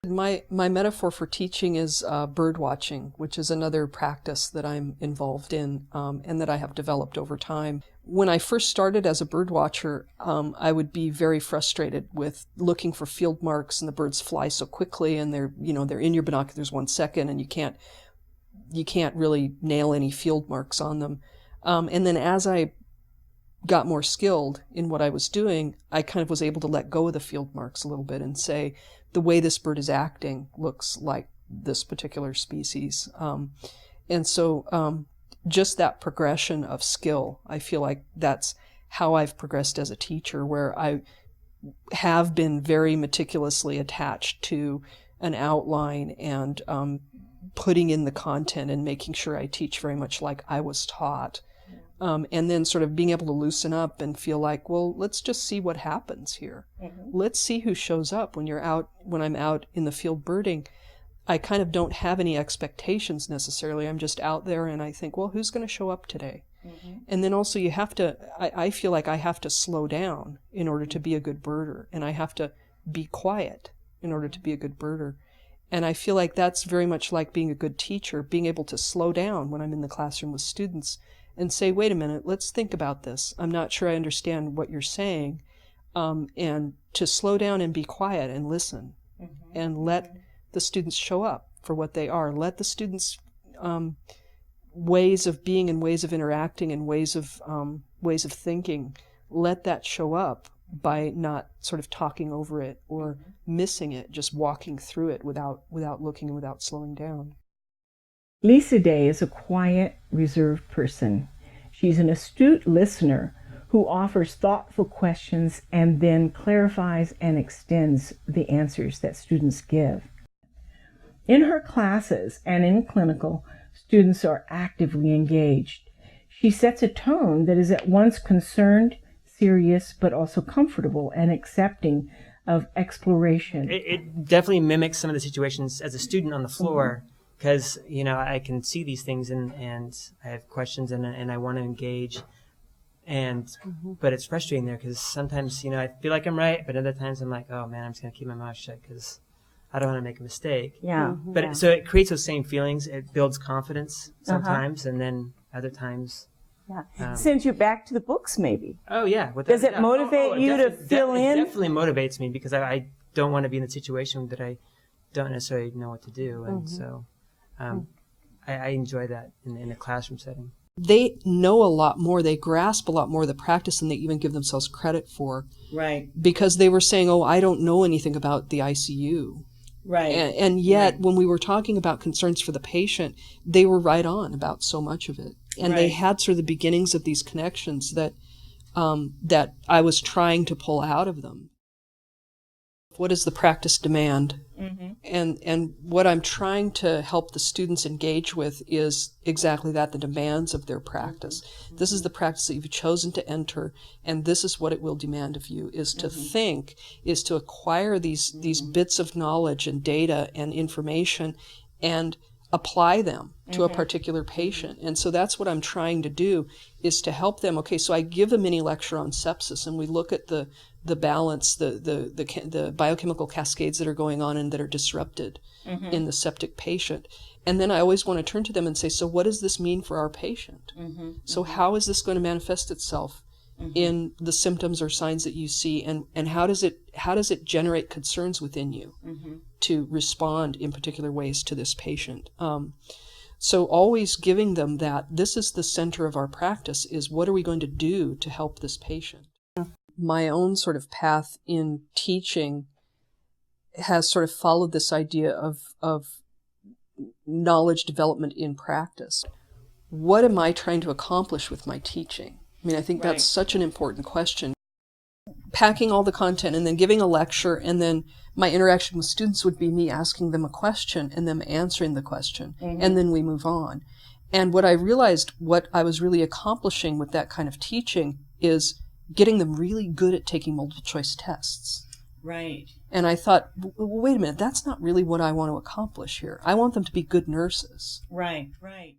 My metaphor for teaching is bird watching, which is another practice that I'm involved in and that I have developed over time. When I first started as a bird watcher, I would be very frustrated with looking for field marks, and the birds fly so quickly, and they're in your binoculars 1 second, and you can't really nail any field marks on them. And then as I got more skilled in what I was doing, I kind of was able to let go of the field marks a little bit and say, the way this bird is acting looks like this particular species. And so just that progression of skill, I feel like that's how I've progressed as a teacher, where I have been very meticulously attached to an outline and putting in the content and making sure I teach very much like I was taught. And then sort of being able to loosen up and feel like, well, let's just see what happens here. Let's see who shows up when I'm out in the field birding. I kind of don't have any expectations necessarily. I'm just out there and I think, well, who's going to show up today? And then also I feel like I have to slow down in order to be a good birder, and I have to be quiet in order to be a good birder. And I feel like that's very much like being a good teacher, being able to slow down when I'm in the classroom with students and say, wait a minute, let's think about this. I'm not sure I understand what you're saying. And to slow down and be quiet and listen and let the students show up for what they are. Let the students' ways of being and ways of interacting and ways of thinking, let that show up by not sort of talking over it or missing it, just walking through it without looking and without slowing down. Lisa Day is a quiet, reserved person. She's an astute listener who offers thoughtful questions and then clarifies and extends the answers that students give. In her classes and in clinical, students are actively engaged. She sets a tone that is at once concerned, serious, but also comfortable and accepting of exploration. It definitely mimics some of the situations as a student on the floor. Because, I can see these things and I have questions and I want to engage. But it's frustrating there because sometimes, I feel like I'm right, but other times I'm like, oh man, I'm just going to keep my mouth shut because I don't want to make a mistake. Yeah. So it creates those same feelings. It builds confidence sometimes, and then other times. Yeah. Sends you back to the books maybe. Oh yeah. Does it motivate you to fill in? It definitely motivates me because I don't want to be in a situation that I don't necessarily know what to do. And so I enjoy that in a classroom setting. They know a lot more, they grasp a lot more of the practice than they even give themselves credit for. Right. Because they were saying, oh, I don't know anything about the ICU. Right. And yet, when we were talking about concerns for the patient, they were right on about so much of it. And they had sort of the beginnings of these connections that that I was trying to pull out of them. What does the practice demand? And what I'm trying to help the students engage with is exactly that, the demands of their practice. This is the practice that you've chosen to enter, and this is what it will demand of you, is to think, is to acquire these bits of knowledge and data and information and apply them to a particular patient. And so that's what I'm trying to do, is to help them. Okay, so I give a mini lecture on sepsis, and we look at the balance, the biochemical cascades that are going on and that are disrupted in the septic patient. And then I always want to turn to them and say, so what does this mean for our patient? So how is this going to manifest itself in the symptoms or signs that you see, and how does it generate concerns within you to respond in particular ways to this patient? So always giving them that this is the center of our practice, is what are we going to do to help this patient? My own sort of path in teaching has sort of followed this idea of knowledge development in practice. What am I trying to accomplish with my teaching? I mean, I think that's such an important question. Packing all the content and then giving a lecture, and then my interaction with students would be me asking them a question and them answering the question, and then we move on. And what I realized, what I was really accomplishing with that kind of teaching is getting them really good at taking multiple choice tests. Right. And I thought, wait a minute, that's not really what I want to accomplish here. I want them to be good nurses. Right, right.